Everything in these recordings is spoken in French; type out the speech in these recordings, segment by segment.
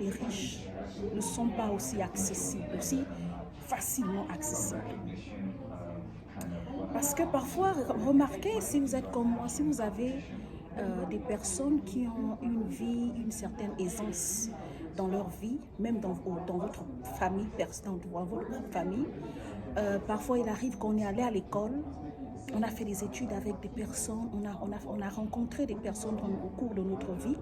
les riches ne sont pas aussi accessibles, aussi facilement accessibles. Parce que parfois, remarquez, si vous êtes comme moi, si vous avez des personnes qui ont une vie, une certaine aisance dans leur vie, même dans votre famille, dans votre propre famille, parfois il arrive qu'on est allé à l'école, on a fait des études avec des personnes, on a rencontré des personnes au cours de notre vie.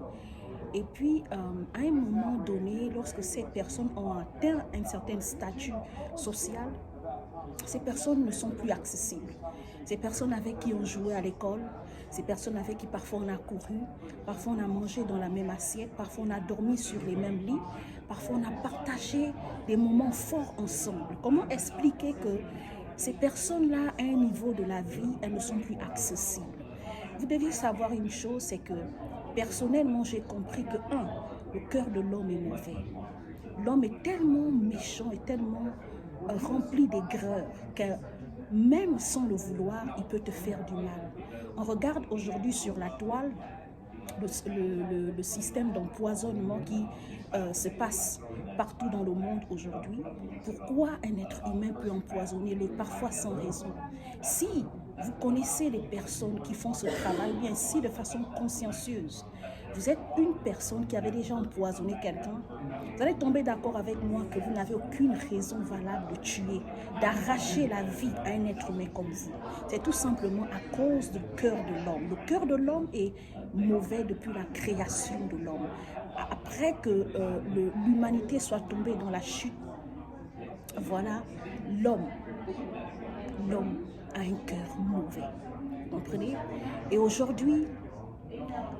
Et puis, à un moment donné, lorsque ces personnes ont atteint un certain statut social, ces personnes ne sont plus accessibles. Ces personnes avec qui on jouait à l'école, ces personnes avec qui parfois on a couru, parfois on a mangé dans la même assiette, parfois on a dormi sur les mêmes lits, parfois on a partagé des moments forts ensemble. Comment expliquer que ces personnes-là, à un niveau de la vie, elles ne sont plus accessibles? Vous devez savoir une chose, c'est que personnellement, j'ai compris que, le cœur de l'homme est mauvais. L'homme est tellement méchant et tellement rempli d'aigreur que même sans le vouloir, il peut te faire du mal. On regarde aujourd'hui sur la toile le système d'empoisonnement qui se passe partout dans le monde aujourd'hui. Pourquoi un être humain peut empoisonner l'autre, parfois sans raison? Si vous connaissez les personnes qui font ce travail, bien si de façon consciencieuse, vous êtes une personne qui avait déjà empoisonné quelqu'un, vous allez tomber d'accord avec moi que vous n'avez aucune raison valable de tuer, d'arracher la vie à un être humain comme vous. C'est tout simplement à cause du cœur de l'homme. Le cœur de l'homme est mauvais depuis la création de l'homme. Après que l'humanité soit tombée dans la chute, voilà, l'homme a un cœur mauvais. Vous comprenez? Et aujourd'hui,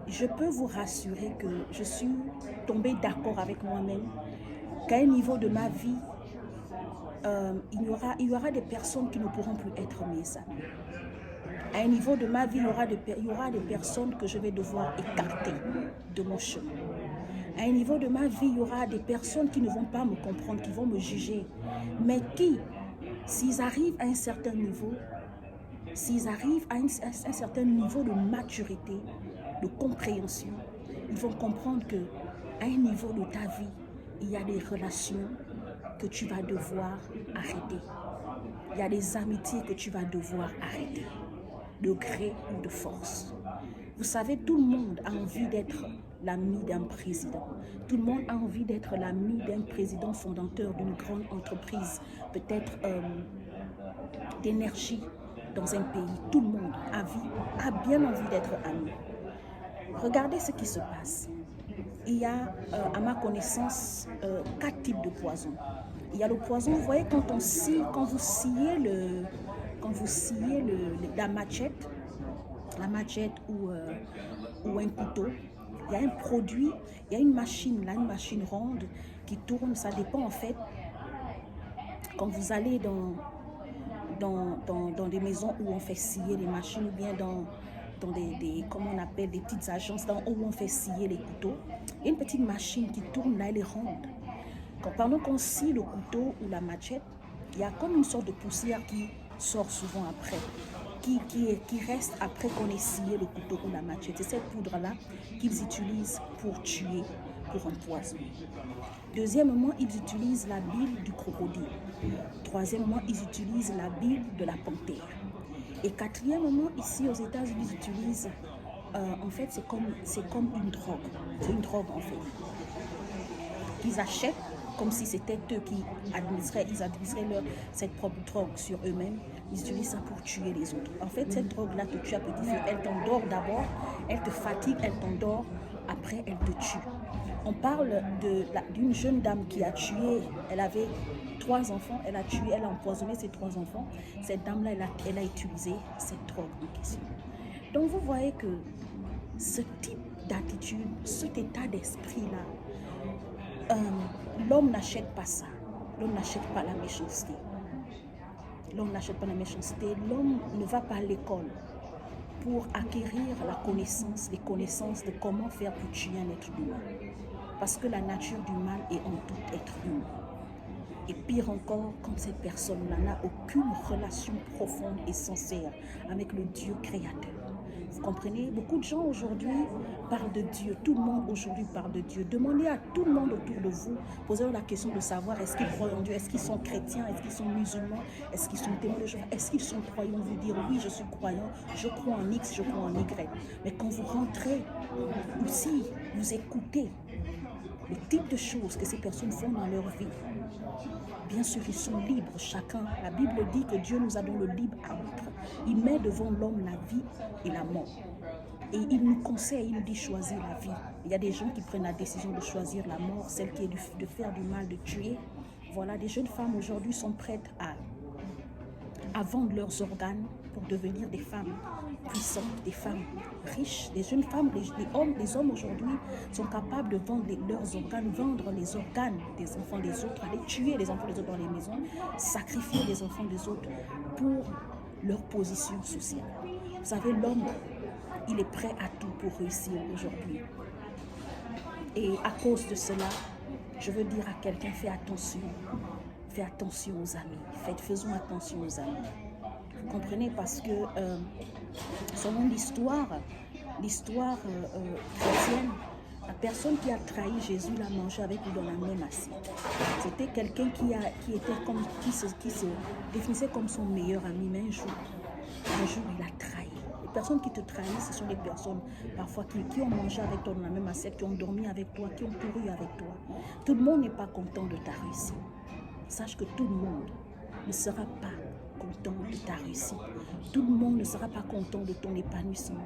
je peux vous rassurer que je suis tombée d'accord avec moi-même qu'à un niveau de ma vie, il y aura des personnes qui ne pourront plus être mes amis. À un niveau de ma vie, il y aura des personnes que je vais devoir écarter de mon chemin. À un niveau de ma vie, il y aura des personnes qui ne vont pas me comprendre, qui vont me juger, mais qui, s'ils arrivent à un certain niveau, s'ils arrivent à un certain niveau de maturité, de compréhension, ils vont comprendre que à un niveau de ta vie, il y a des relations que tu vas devoir arrêter. Il y a des amitiés que tu vas devoir arrêter, de gré ou de force. Vous savez, tout le monde a envie d'être l'ami d'un président. Tout le monde a envie d'être l'ami d'un président fondateur d'une grande entreprise, peut-être d'énergie dans un pays. Tout le monde a bien envie d'être ami. Regardez ce qui se passe. Il y a, à ma connaissance, 4 types de poisons. Il y a le poison, vous voyez, quand vous sciez la machette ou un couteau, il y a un produit, il y a une machine ronde qui tourne, ça dépend en fait. Quand vous allez dans des maisons où on fait scier les machines, ou bien dans comment on appelle, des petites agences où on fait scier les couteaux, il y a une petite machine qui tourne là, elle est ronde. Pendant qu'on scie le couteau ou la machette, il y a comme une sorte de poussière qui sort souvent après, qui reste après qu'on ait scié le couteau ou la machette. C'est cette poudre-là qu'ils utilisent pour tuer, pour empoisonner. Deuxièmement, ils utilisent la bile du crocodile. Troisièmement, ils utilisent la bile de la panthère. Et quatrièmement, ici aux États-Unis, ils utilisent, en fait, c'est comme une drogue. C'est une drogue en fait. Ils achètent comme si c'était eux qui administraient cette propre drogue sur eux-mêmes. Ils utilisent ça pour tuer les autres. En fait, cette drogue-là te tue à petit feu. Elle t'endort d'abord, elle te fatigue, elle t'endort, après elle te tue. On parle d'une jeune dame qui a tué, elle avait 3 enfants, elle a empoisonné ses 3 enfants. Cette dame-là, elle a utilisé cette drogue en question. Donc vous voyez que ce type d'attitude, cet état d'esprit-là, l'homme n'achète pas ça. L'homme n'achète pas la méchanceté. L'homme n'achète pas la méchanceté. L'homme ne va pas à l'école pour acquérir les connaissances de comment faire pour tuer un être humain. Parce que la nature du mal est en tout être humain. Et pire encore, quand cette personne-là n'a aucune relation profonde et sincère avec le Dieu créateur. Vous comprenez? Beaucoup de gens aujourd'hui parlent de Dieu. Tout le monde aujourd'hui parle de Dieu. Demandez à tout le monde autour de vous, posez-leur la question de savoir est-ce qu'ils croient en Dieu, est-ce qu'ils sont chrétiens, est-ce qu'ils sont musulmans, est-ce qu'ils sont témoins de Jéhovah, est-ce qu'ils sont croyants. Vous dire oui, je suis croyant, je crois en X, je crois en Y. Mais quand vous rentrez aussi, vous écoutez le type de choses que ces personnes font dans leur vie. Bien sûr, ils sont libres, chacun. La Bible dit que Dieu nous a donné le libre arbitre. Il met devant l'homme la vie et la mort. Et il nous conseille, il nous dit choisir la vie. Il y a des gens qui prennent la décision de choisir la mort, celle qui est de faire du mal, de tuer. Voilà, des jeunes femmes aujourd'hui sont prêtes à vendre leurs organes pour devenir des femmes puissantes, des femmes riches. Des jeunes femmes, les hommes aujourd'hui sont capables de vendre leurs organes, vendre les organes des enfants des autres, aller tuer les enfants des autres dans les maisons, sacrifier les enfants des autres pour leur position sociale. Vous savez, l'homme, il est prêt à tout pour réussir aujourd'hui. Et à cause de cela, je veux dire à quelqu'un, fais attention aux amis, faisons attention aux amis. Vous comprenez, parce que selon l'histoire chrétienne, la personne qui a trahi Jésus l'a mangé avec lui dans la même assiette. C'était quelqu'un qui se définissait comme son meilleur ami, mais un jour il a trahi. Les personnes qui te trahissent, ce sont les personnes parfois qui ont mangé avec toi dans la même assiette, qui ont dormi avec toi, qui ont couru avec toi. Tout le monde n'est pas content de ta réussite. Sache que tout le monde ne sera pas content de ta réussite. Tout le monde ne sera pas content de ton épanouissement.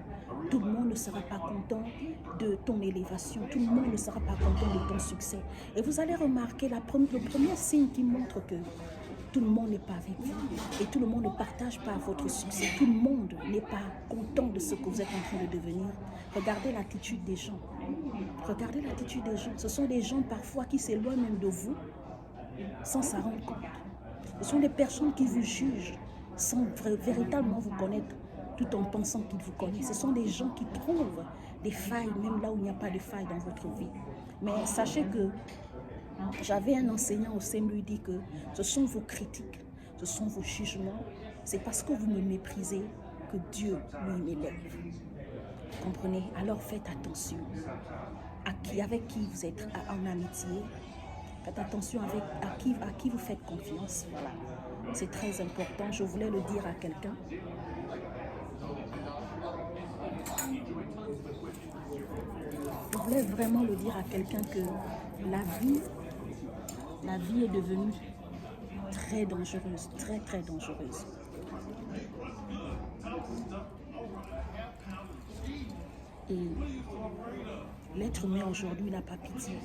Tout le monde ne sera pas content de ton élévation. Tout le monde ne sera pas content de ton succès. Et vous allez remarquer le premier signe qui montre que tout le monde n'est pas avec vous et tout le monde ne partage pas votre succès. Tout le monde n'est pas content de ce que vous êtes en train de devenir. Regardez l'attitude des gens. Regardez l'attitude des gens. Ce sont des gens parfois qui s'éloignent même de vous sans s'en rendre compte. Ce sont des personnes qui vous jugent sans véritablement vous connaître, tout en pensant qu'ils vous connaissent. Ce sont des gens qui trouvent des failles, même là où il n'y a pas de failles dans votre vie. Mais sachez que j'avais un enseignant au sein, lui dit que ce sont vos critiques, ce sont vos jugements. C'est parce que vous me méprisez que Dieu lui m'élève. Vous comprenez? Alors faites attention avec qui vous êtes en amitié. Faites attention à qui vous faites confiance. Voilà. C'est très important. Je voulais le dire à quelqu'un. Je voulais vraiment le dire à quelqu'un que la vie est devenue très dangereuse, très très dangereuse. Et l'être humain aujourd'hui n'a pas pitié.